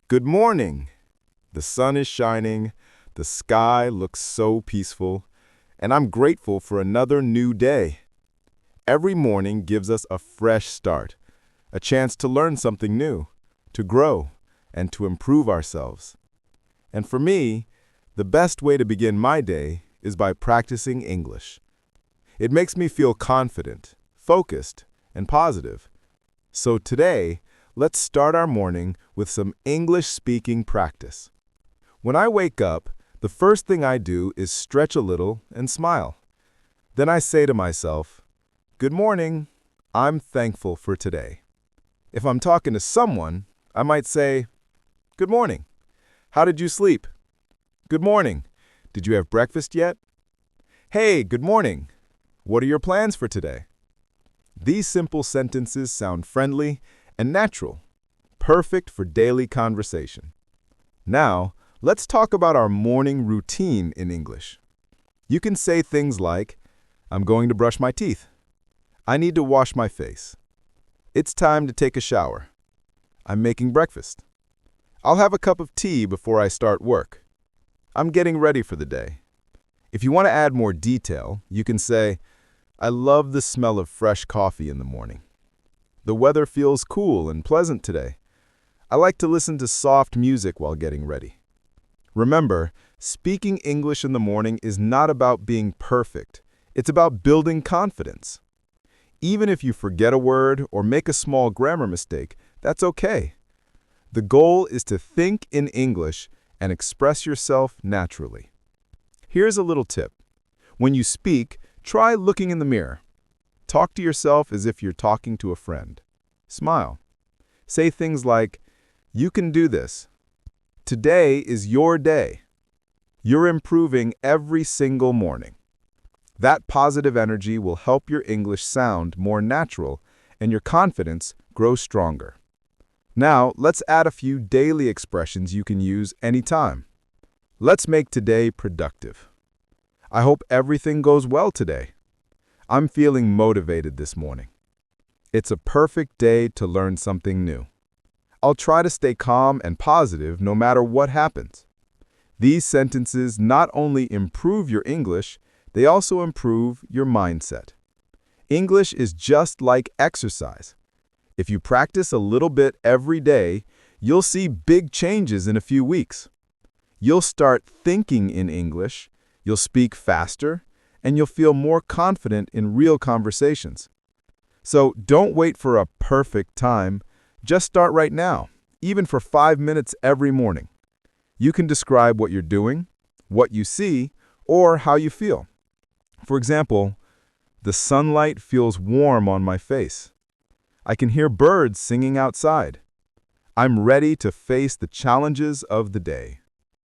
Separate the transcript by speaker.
Speaker 1: Good morning. The sun is shining, the sky looks so peaceful, and I'm grateful for another new day. Every morning gives us a fresh start, a chance to learn something new, to grow, and to improve ourselves. And for me, the best way to begin my day is by practicing English. It makes me feel confident, focused, and positive. So today, let's start our morning with some English-speaking practice. When I wake up, the first thing I do is stretch a little and smile. Then I say to myself, "Good morning. I'm thankful for today." If I'm talking to someone, I might say, "Good morning. How did you sleep?" "Good morning. Did you have breakfast yet?" "Hey, good morning. What are your plans for today?" These simple sentences sound friendly and natural, perfect for daily conversation. Now, let's talk about our morning routine in English. You can say things like, "I'm going to brush my teeth." "I need to wash my face." "It's time to take a shower." "I'm making breakfast." "I'll have a cup of tea before I start work." "I'm getting ready for the day." If you want to add more detail, you can say, "I love the smell of fresh coffee in the morning." "The weather feels cool and pleasant today." "I like to listen to soft music while getting ready." Remember, speaking English in the morning is not about being perfect. It's about building confidence. Even if you forget a word or make a small grammar mistake, that's okay. The goal is to think in English and express yourself naturally. Here's a little tip. When you speak, try looking in the mirror. Talk to yourself as if you're talking to a friend. Smile. Say things like, "You can do this." "Today is your day." You're improving every single morning. That positive energy will help your English sound more natural and your confidence grow stronger. Now, let's add a few daily expressions you can use anytime. Let's make today productive. "I hope everything goes well today." "I'm feeling motivated this morning." It's a perfect day to learn something new. "I'll try to stay calm and positive no matter what happens." These sentences not only improve your English, they also improve your mindset. English is just like exercise. If you practice a little bit every day, you'll see big changes in a few weeks. You'll start thinking in English, you'll speak faster, and you'll feel more confident in real conversations. So don't wait for a perfect time. Just start right now, even for 5 minutes every morning. You can describe what you're doing, what you see, or how you feel. For example, "The sunlight feels warm on my face." "I can hear birds singing outside." "I'm ready to face the challenges of the day."